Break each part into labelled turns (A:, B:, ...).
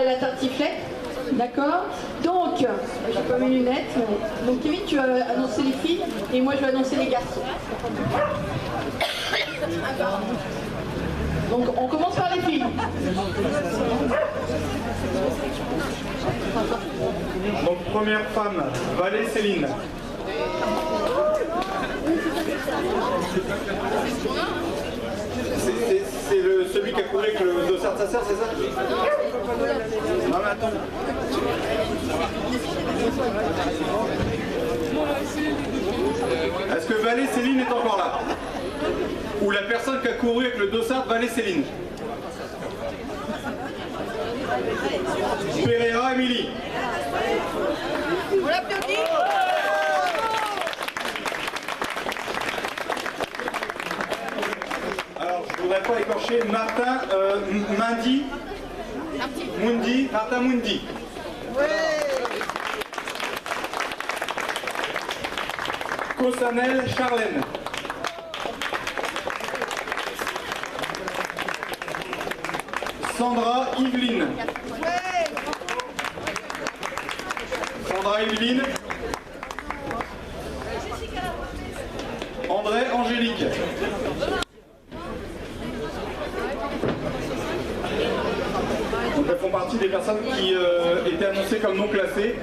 A: La tartiflette, d'accord. Donc, j'ai pas mes lunettes. Donc Kevin, tu vas annoncer les filles et moi je vais annoncer les garçons. Donc on commence par les filles.
B: Donc première femme, Valé Céline. C'est celui qui a couru avec le dossard de sa sœur, c'est ça? Non mais attends. Est-ce que Valé Céline est encore là? Ou la personne qui a couru avec le dossard de Valé Céline? Pereira Émilie.
A: On l'applaudit.
B: Alors, je voudrais pas écorcher Martin Mundi. Martin Mundi. Cosanel Charlène. Sandra Yveline. Sandra Yveline. André Angélique. Donc elles font partie des personnes qui étaient annoncées comme non classées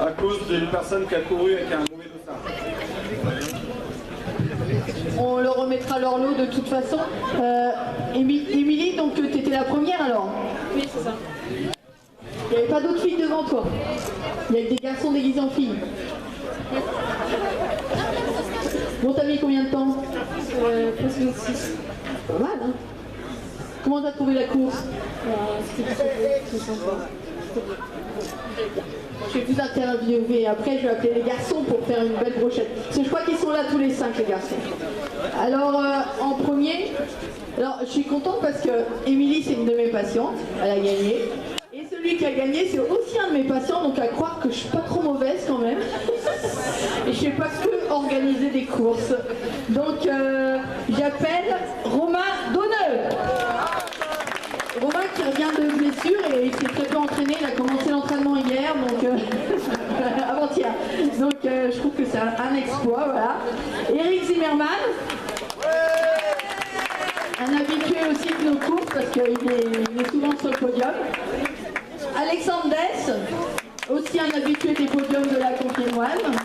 B: à cause d'une personne qui a couru avec un mauvais dossard.
A: On leur remettra leur lot de toute façon. Émilie, donc tu étais la première alors?
C: Oui, c'est ça.
A: Il n'y avait pas d'autres filles devant toi? Il y avait des garçons déguisés en filles? Bon, t'as mis combien de temps?
C: Presque 6.
A: Pas mal, hein? Comment t'as trouvé la course?
C: C'était sympa.
A: Je vais vous interviewer. Après, je vais appeler les garçons pour faire une belle brochette. Parce que je crois qu'ils sont là tous les 5, les garçons. Alors, en premier, alors, je suis contente parce que Émilie, c'est une de mes patientes. Elle a gagné. Et celui qui a gagné, c'est aussi un de mes patients. Donc, à croire que je suis pas trop mauvaise quand même. Et je sais pas que organiser des courses. Donc, j'appelle Romain Donneux. Romain qui revient de blessure et il s'est très peu entraîné, il a commencé l'entraînement hier, donc avant-hier. Donc je trouve que c'est un exploit, voilà. Eric Zimmerman, un habitué aussi de nos courses parce qu'il est souvent sur le podium. Alexandre Dess, aussi un habitué des podiums de la Compiègne-Moine.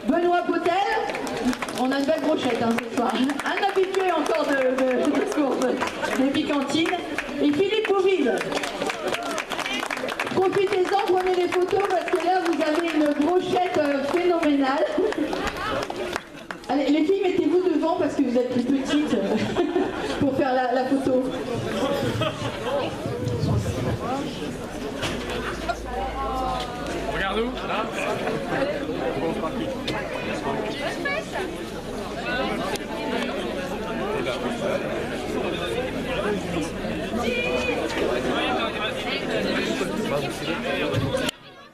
A: Benoît Potel, on a une belle brochette hein, ce soir. Un habitué encore de course, des picantines. Et Philippe Bouville. Profitez-en, prenez des photos parce que là vous avez une brochette phénoménale. Allez, les filles, mettez-vous devant parce que vous êtes plus petites pour faire la photo.
D: Regarde où là.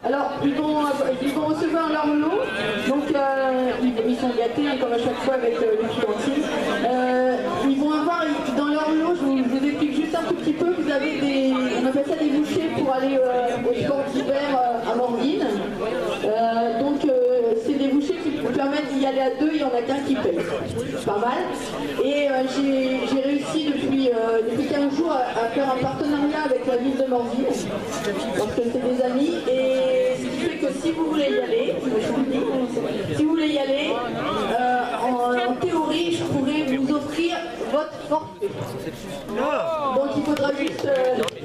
A: Alors, ils vont recevoir leur lot, donc ils sont gâtés hein, comme à chaque fois avec les fiancés. Ils vont avoir dans leur lot, je vous explique juste un tout petit peu, vous avez des, on appelle ça des bouchées pour aller au sport d'hiver à Morville. Donc c'est des bouchées qui vous permettent d'y aller à deux, il n'y en a qu'un qui paye. Pas mal. Et j'ai réussi depuis 15 jours à faire un partenariat avec la ville de Morville, parce que c'est des amis. Et ce qui fait que si vous voulez y aller, je vous le dis, si vous voulez y aller, en théorie, je pourrais vous offrir votre forfait. Donc il faudra juste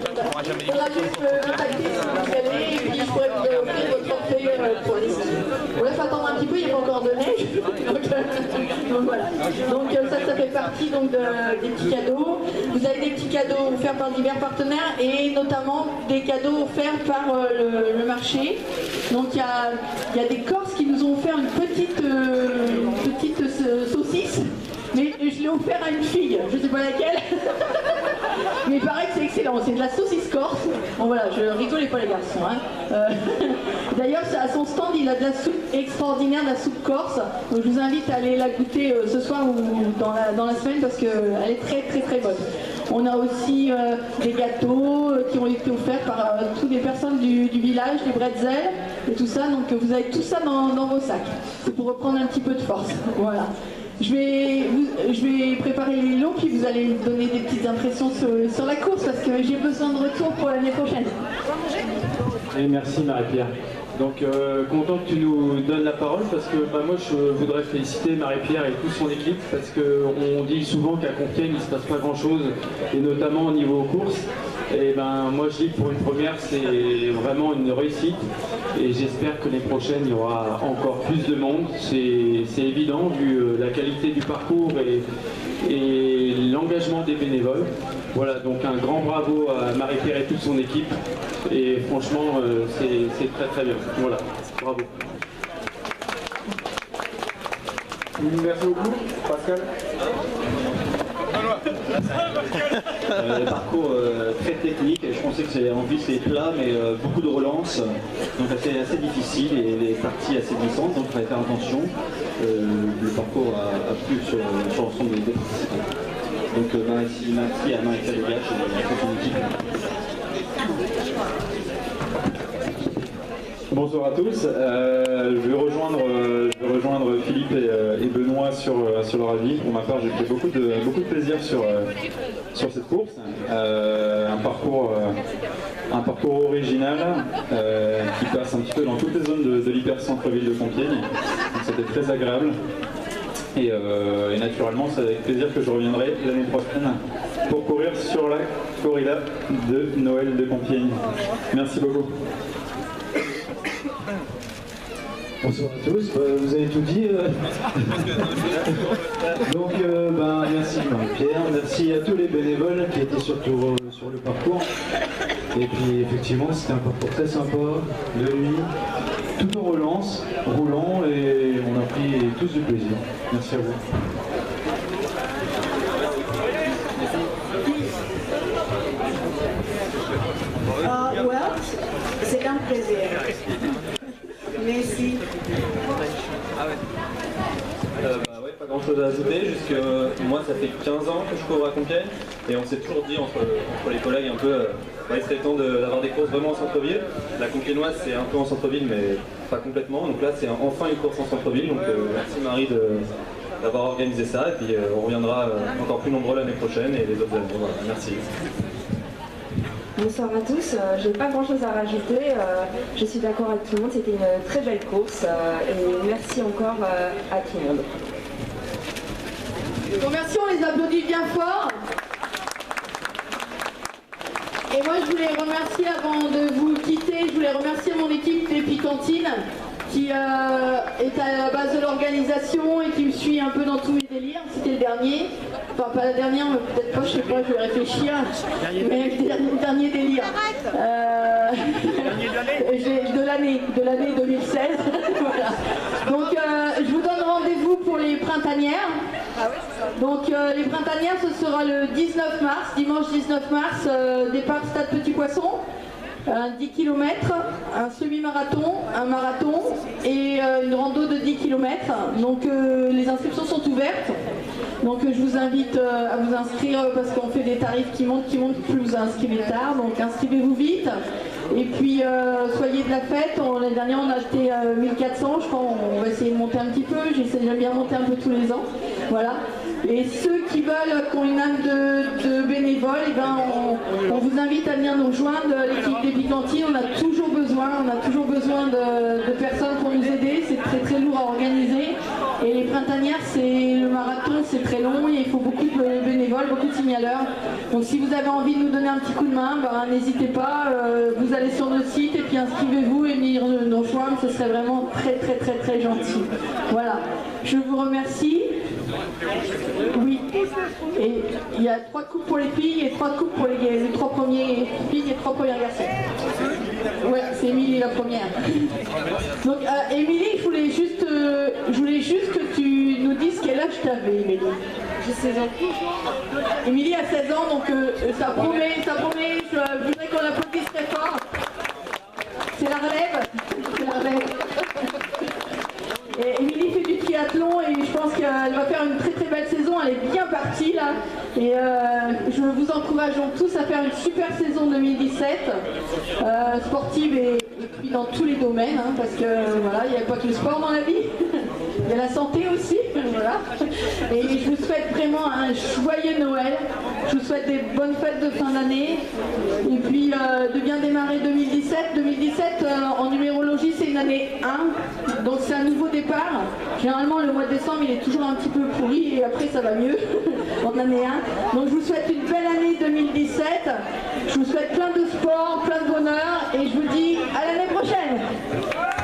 A: contacter si vous y allez, et puis je pourrais vous offrir votre forfait pour aller. On laisse attendre un petit peu, il n'y a pas encore de neige. Donc voilà. Donc ça fait partie donc, des petits cadeaux. Vous avez des petits cadeaux offerts par divers partenaires et notamment des cadeaux offerts par le marché. Donc il y a des Corses qui nous ont offert une petite saucisse. Mais je l'ai offert à une fille, je ne sais pas laquelle. Mais il paraît que c'est excellent, c'est de la saucisse corse. Bon voilà, je rigolais pas les garçons. Hein. D'ailleurs, à son stand, il a de la soupe extraordinaire, de la soupe corse. Donc je vous invite à aller la goûter ce soir ou dans la semaine parce qu'elle est très très très bonne. On a aussi des gâteaux qui ont été offerts par toutes les personnes du village, des bretzels et tout ça. Donc vous avez tout ça dans vos sacs. C'est pour reprendre un petit peu de force. Voilà. Je vais préparer les lots, puis vous allez me donner des petites impressions sur la course parce que j'ai besoin de retour pour l'année prochaine.
D: Et merci Marie-Pierre. Donc content que tu nous donnes la parole parce que moi je voudrais féliciter Marie-Pierre et toute son équipe parce qu'on dit souvent qu'à Compiègne il ne se passe pas grand chose et notamment au niveau course. Et moi je dis que pour une première c'est vraiment une réussite et j'espère que les prochaines il y aura encore plus de monde. C'est évident vu la qualité du parcours et l'engagement des bénévoles. Voilà, donc un grand bravo à Marie-Pierre et toute son équipe. Et franchement, c'est très très bien. Voilà, bravo.
B: Merci beaucoup, Pascal.
E: Parcours très technique, je pensais que c'est en vis et plat, mais beaucoup de relances, donc assez difficile et les parties assez glissantes, donc il fallait faire attention. Le parcours a plu sur l'ensemble des participants. Donc merci à Marie-Pierre Légache et à toute son équipe.
F: Bonsoir à tous. Je vais rejoindre Philippe et Benoît sur leur avis. Pour ma part, j'ai pris beaucoup de plaisir sur cette course. Un parcours original qui passe un petit peu dans toutes les zones de l'hyper-centre-ville de Compiègne. Donc c'était très agréable. Et naturellement, c'est avec plaisir que je reviendrai l'année prochaine pour courir sur la corrida de Noël de Compiègne. Merci beaucoup.
G: Bonsoir à tous, vous avez tout dit. Donc merci Marie-Pierre, merci à tous les bénévoles qui étaient surtout sur le parcours. Et puis effectivement c'était un parcours très sympa, de nuit, tout en relance, roulant et on a pris tous du plaisir. Merci à vous.
H: C'est un plaisir. Merci.
E: Pas grand chose à ajouter, juste que moi ça fait 15 ans que je cours à Compiègne et on s'est toujours dit entre les collègues un peu il serait temps d'avoir des courses vraiment en centre-ville. La Compiègnoise c'est un peu en centre-ville mais pas complètement, donc là c'est enfin une course en centre-ville, donc merci Marie d'avoir organisé ça et puis on reviendra encore plus nombreux l'année prochaine et les autres années. Voilà, merci.
H: Bonsoir à tous, je n'ai pas grand chose à rajouter, je suis d'accord avec tout le monde, c'était une très belle course et merci encore à tout le monde.
A: Bon, merci, on les applaudit bien fort. Et moi je voulais remercier avant de vous quitter, je voulais remercier mon équipe des Picantines qui est à la base de l'organisation et qui me suit un peu dans tous mes délires. C'était le dernier, enfin pas la dernière, mais peut-être pas, je sais pas, je vais réfléchir, mais le dernier délire. De l'année 2016. Voilà. Donc je vous donne rendez-vous pour les printanières. Donc les printanières, ce sera le 19 mars, dimanche 19 mars, départ Stade Petit Poisson. Un 10 km, un semi-marathon, un marathon et une rando de 10 km. Donc les inscriptions sont ouvertes. Donc je vous invite à vous inscrire parce qu'on fait des tarifs qui montent, plus vous inscrivez tard. Donc inscrivez-vous vite. Et puis soyez de la fête. L'année dernière on a acheté 1400, je crois on va essayer de monter un petit peu. J'aime bien monter un peu tous les ans. Voilà. Et ceux qui veulent, qui ont une âme de bénévole, on vous invite à venir nous rejoindre. L'équipe des Picantines, on a toujours besoin de personnes pour nous aider. C'est très très lourd à organiser. Et les printanières, le marathon, c'est très long. Et il faut beaucoup de bénévoles, beaucoup de signaleurs. Donc si vous avez envie de nous donner un petit coup de main, n'hésitez pas. Vous allez sur notre site et puis inscrivez-vous et venir nous rejoindre. Ce serait vraiment très très très très gentil. Voilà. Je vous remercie. Oui, et il y a 3 coupes pour les filles et 3 coupes pour les 3 premiers filles et 3 premiers garçons. Ouais, c'est Émilie la première. Donc Émilie, je voulais juste que tu nous dises quel âge tu avais, Émilie.
C: J'ai 16 ans.
A: Émilie a 16 ans, donc ça promet, je voudrais qu'on applaudisse très fort. C'est la relève. Et Émilie fait du triathlon et je pense qu'elle va faire une très très belle saison, elle est bien partie là. Et je vous encourage. encourageons tous à faire une super saison 2017, sportive et puis dans tous les domaines, hein, parce que voilà, il n'y a pas que le sport dans la vie, il y a la santé aussi, voilà. Et je vous souhaite vraiment un joyeux Noël, je vous souhaite des bonnes fêtes de fin d'année, et puis de bien démarrer 2017. 2017 en numérologie c'est une année 1, donc c'est un nouveau départ. Généralement le mois de décembre il est toujours un petit peu pourri et après ça va mieux en année 1. Donc je vous souhaite une belle année 2017, je vous souhaite plein de sport, plein de bonheur et je vous dis à l'année prochaine.